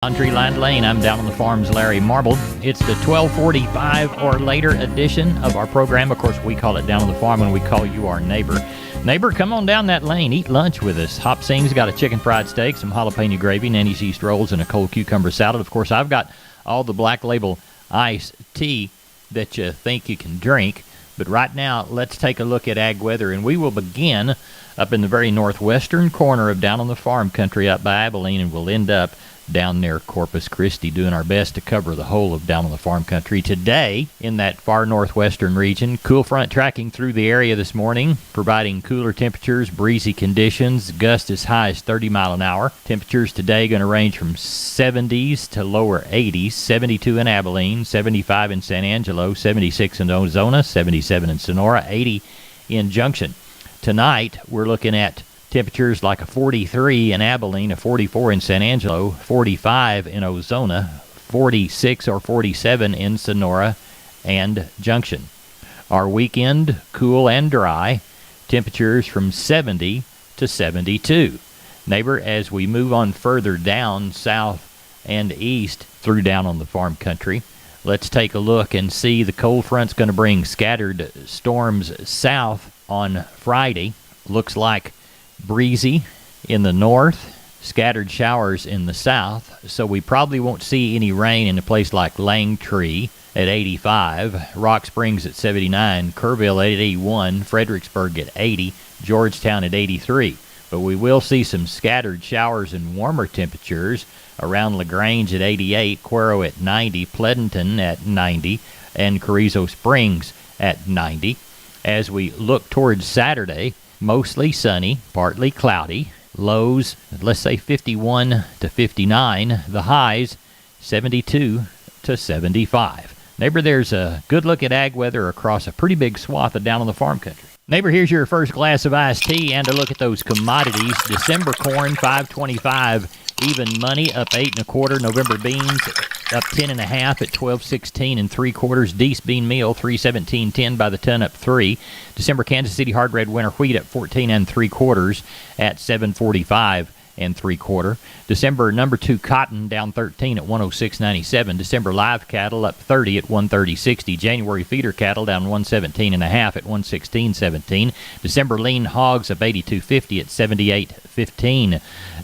Countryland Lane. I'm down on the farm's Larry Marble. It's the 12:45 or later edition of our program. Of course, we call it Down on the Farm when we call you our neighbor. Neighbor, come on down that lane. Eat lunch with us. Hop Sing's got a chicken fried steak, some jalapeno gravy, Nanny's East rolls, and a cold cucumber salad. Of course, I've got all the Black Label iced tea that you think you can drink. But right now, let's take a look at ag weather, and we will begin up in the very northwestern corner of Down on the Farm country up by Abilene, and we'll end up down near Corpus Christi, doing our best to cover the whole of Down on the Farm country. Today, in that far northwestern region, cool front tracking through the area this morning, providing cooler temperatures, breezy conditions, gusts as high as 30 mile an hour. Temperatures today going to range from 70s to lower 80s, 72 in Abilene, 75 in San Angelo, 76 in Ozona, 77 in Sonora, 80 in Junction. Tonight, we're looking at temperatures like a 43 in Abilene, a 44 in San Angelo, 45 in Ozona, 46 or 47 in Sonora and Junction. Our weekend, cool and dry, temperatures from 70 to 72. Neighbor, as we move on further down south and east through Down on the Farm country, let's take a look and see the cold front's going to bring scattered storms south on Friday. Looks like breezy in the north, scattered showers in the south, so we probably won't see any rain in a place like Langtree at 85, Rock Springs at 79, Kerrville at 81, Fredericksburg at 80, Georgetown at 83. But we will see some scattered showers and warmer temperatures around LaGrange at 88, Cuero at 90, Pleasanton at 90, and Carrizo Springs at 90. As we look towards Saturday, mostly sunny, partly cloudy. Lows, let's say 51 to 59. The highs, 72 to 75. Neighbor, there's a good look at ag weather across a pretty big swath of Down on the Farm country. Neighbor, here's your first glass of iced tea and a look at those commodities. December corn, $5.25. Even money up 8 1/4. November beans up 10 1/2 at 12.16 3/4. Deese bean meal 3.17.10 by the ton up 3. December Kansas City hard red winter wheat up 14 3/4 at 7.45 3/4. December number 2 cotton down 13 at 106.97. December live cattle up 30 at 130.60. January feeder cattle down 117 1/2 at 116.17. December lean hogs up 82.50 at 78.15.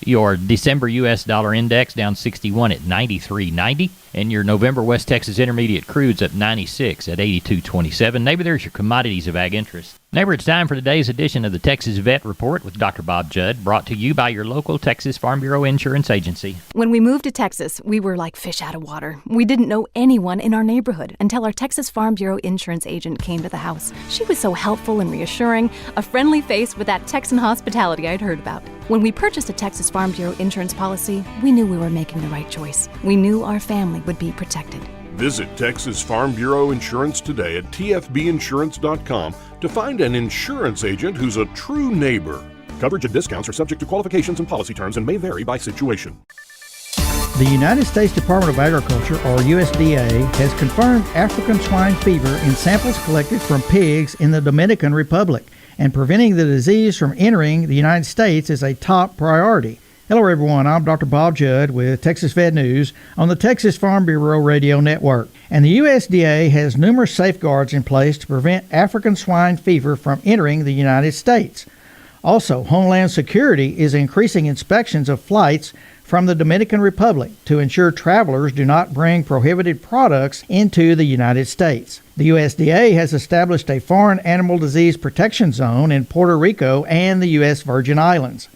Your December U.S. dollar index down 61 at 93.90. And your November West Texas Intermediate crudes up 96 at 82.27. Neighbor, there's your commodities of ag interest. Neighbor, it's time for today's edition of the Texas Vet Report with Dr. Bob Judd, brought to you by your local Texas Farm Bureau Insurance Agency. When we moved to Texas, we were like fish out of water. We didn't know anyone in our neighborhood until our Texas Farm Bureau Insurance agent came to the house. She was so helpful and reassuring, a friendly face with that Texan hospitality I'd heard about. When we purchased a Texas Farm Bureau insurance policy, we knew we were making the right choice. We knew our family would be protected. Visit Texas Farm Bureau Insurance today at tfbinsurance.com to find an insurance agent who's a true neighbor. Coverage and discounts are subject to qualifications and policy terms and may vary by situation. The United States Department of Agriculture, or USDA, has confirmed African swine fever in samples collected from pigs in the Dominican Republic, and preventing the disease from entering the United States is a top priority. Hello everyone, I'm Dr. Bob Judd with Texas Vet News on the Texas Farm Bureau Radio Network. And the USDA has numerous safeguards in place to prevent African swine fever from entering the United States. Also, Homeland Security is increasing inspections of flights from the Dominican Republic to ensure travelers do not bring prohibited products into the United States. The USDA has established a foreign animal disease protection zone in Puerto Rico and the U.S. Virgin Islands.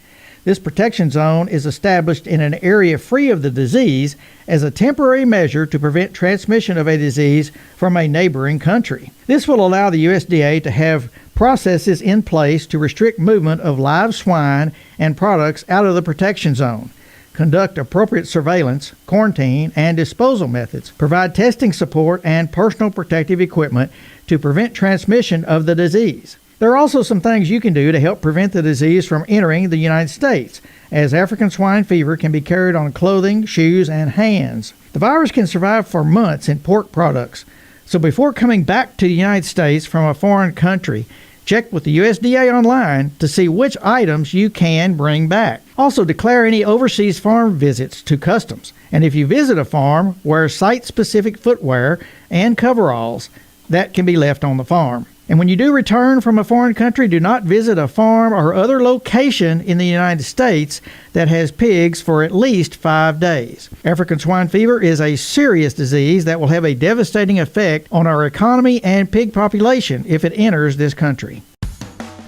This protection zone is established in an area free of the disease as a temporary measure to prevent transmission of a disease from a neighboring country. This will allow the USDA to have processes in place to restrict movement of live swine and products out of the protection zone, conduct appropriate surveillance, quarantine, and disposal methods, provide testing support and personal protective equipment to prevent transmission of the disease. There are also some things you can do to help prevent the disease from entering the United States, as African swine fever can be carried on clothing, shoes, and hands. The virus can survive for months in pork products, so before coming back to the United States from a foreign country, check with the USDA online to see which items you can bring back. Also, declare any overseas farm visits to customs. And if you visit a farm, wear site-specific footwear and coveralls that can be left on the farm. And when you do return from a foreign country, do not visit a farm or other location in the United States that has pigs for at least 5 days. African swine fever is a serious disease that will have a devastating effect on our economy and pig population if it enters this country.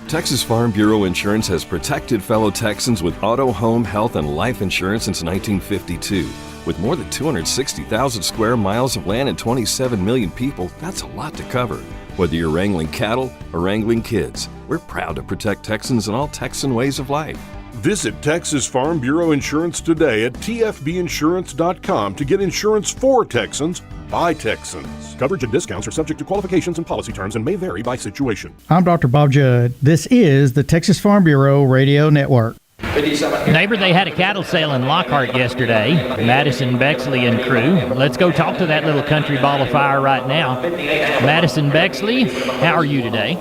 Texas Farm Bureau Insurance has protected fellow Texans with auto, home, health, and life insurance since 1952. With more than 260,000 square miles of land and 27 million people, that's a lot to cover. Whether you're wrangling cattle or wrangling kids, we're proud to protect Texans in all Texan ways of life. Visit Texas Farm Bureau Insurance today at tfbinsurance.com to get insurance for Texans by Texans. Coverage and discounts are subject to qualifications and policy terms and may vary by situation. I'm Dr. Bob Judd. This is the Texas Farm Bureau Radio Network. Neighbor, they had a cattle sale in Lockhart yesterday. Madison Bexley and crew. Let's go talk to that little country ball of fire right now. Madison Bexley, how are you today?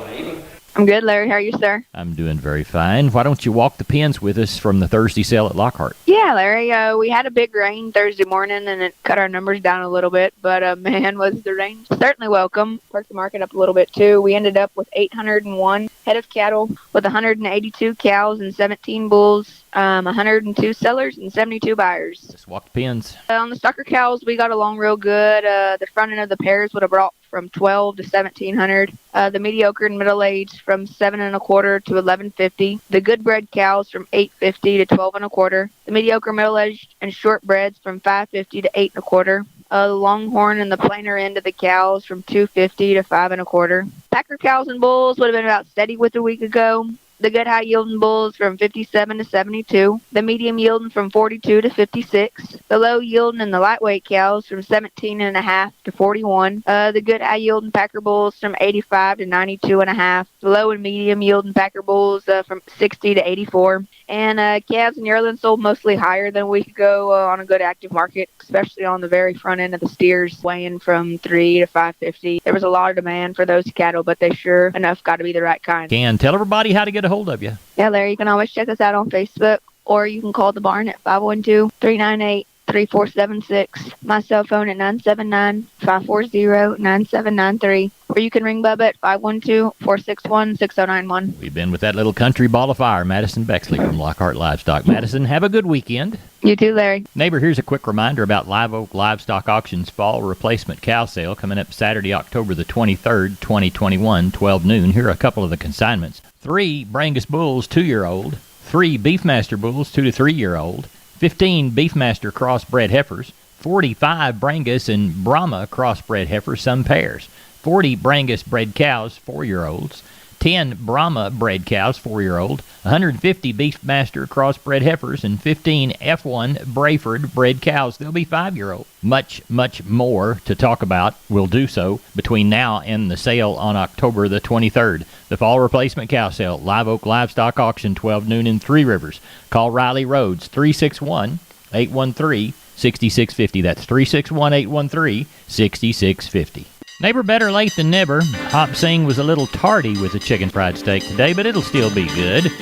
I'm good, Larry. How are you, sir? I'm doing very fine. Why don't you walk the pens with us from the Thursday sale at Lockhart? Yeah, Larry. We had a big rain Thursday morning, and it cut our numbers down a little bit. But, man, was the rain certainly welcome. Perked the market up a little bit, too. We ended up with 801 head of cattle with 182 cows and 17 bulls, 102 sellers and 72 buyers. Just walk the pens. On the stocker cows, we got along real good. The front end of the pairs would have brought from 12 to 1,700. The mediocre and middle aged from 7 1/4 to 1150. The good bred cows from 850 to 12 1/4. The mediocre middle aged and short breds from 550 to 8 1/4. The longhorn and the plainer end of the cows from 250 to 5 1/4. Packer cows and bulls would have been about steady with a week ago. The good high yielding bulls from 57 to 72. The medium yielding from 42 to 56. The low yielding and the lightweight cows from 17.5 to 41. The good high yielding packer bulls from 85 to 92.5. The low and medium yielding packer bulls from 60 to 84. And calves and yearlings sold mostly higher than a week ago on a good active market, especially on the very front end of the steers, weighing from 3 to 550. There was a lot of demand for those cattle, but they sure enough got to be the right kind. Can tell everybody how to get a hold of you. Yeah, Larry, you can always check us out on Facebook, or you can call the barn at 512-398-3476. My cell phone at 979-540-9793. Or you can ring Bubba at 512-461-6091. We've been with that little country ball of fire, Madison Bexley from Lockhart Livestock. Madison, have a good weekend. You too, Larry. Neighbor, here's a quick reminder about Live Oak Livestock Auction's fall replacement cow sale coming up Saturday, October the 23rd, 2021, 12 noon. Here are a couple of the consignments. 3 Brangus bulls, 2-year-old. 3 Beefmaster bulls, 2 to 3-year-old. 15 Beefmaster crossbred heifers. 45 Brangus and Brahma crossbred heifers, some pairs. 40 Brangus bred cows, 4-year-olds. 10 Brahma bred cows, 4-year-old. 150 Beefmaster crossbred heifers, and 15 F1 Brayford bred cows. They'll be 5-year-old. Much, much more to talk about. We'll do so between now and the sale on October the 23rd. The fall replacement cow sale, Live Oak Livestock Auction, 12 noon in Three Rivers. Call Riley Rhodes, 361-813-6650. That's 361-813-6650. Neighbor, better late than never. Hop Sing was a little tardy with the chicken fried steak today, but it'll still be good.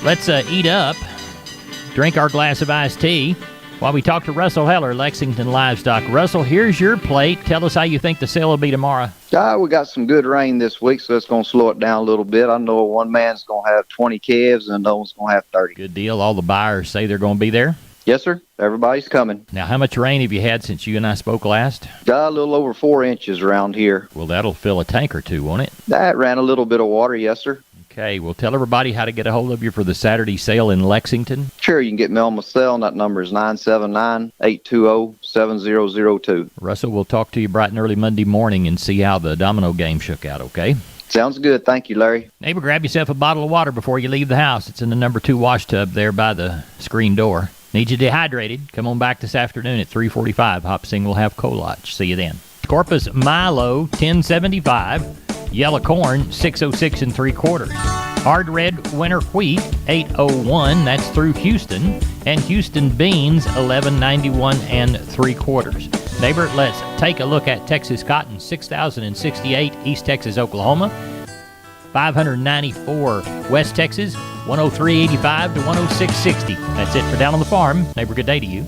Let's eat up, drink our glass of iced tea, while we talk to Russell Heller, Lexington Livestock. Russell, here's your plate. Tell us how you think the sale will be tomorrow. We got some good rain this week, so it's going to slow it down a little bit. I know one man's going to have 20 calves and another one's going to have 30. Good deal. All the buyers say they're going to be there? Yes, sir. Everybody's coming. Now, how much rain have you had since you and I spoke last? A little over 4 inches around here. Well, that'll fill a tank or two, won't it? That ran a little bit of water, yes, sir. Okay, well, tell everybody how to get a hold of you for the Saturday sale in Lexington. Sure, you can get me on my cell, and that number is 979-820-7002. Russell, we'll talk to you bright and early Monday morning and see how the domino game shook out, okay? Sounds good. Thank you, Larry. Neighbor, grab yourself a bottle of water before you leave the house. It's in the number 2 wash tub there by the screen door. Need you dehydrated? Come on back this afternoon at 3:45. Hop Sing will have Kolach. See you then. Corpus Milo, 1075. Yellow corn, 606 3/4. Hard red winter wheat, 801. That's through Houston. And Houston beans, 1191 3/4. Neighbor, let's take a look at Texas cotton, 6,068, East Texas, Oklahoma. 594. West Texas, 103.85 to 106.60. That's it for Down on the Farm. Neighbor, good day to you.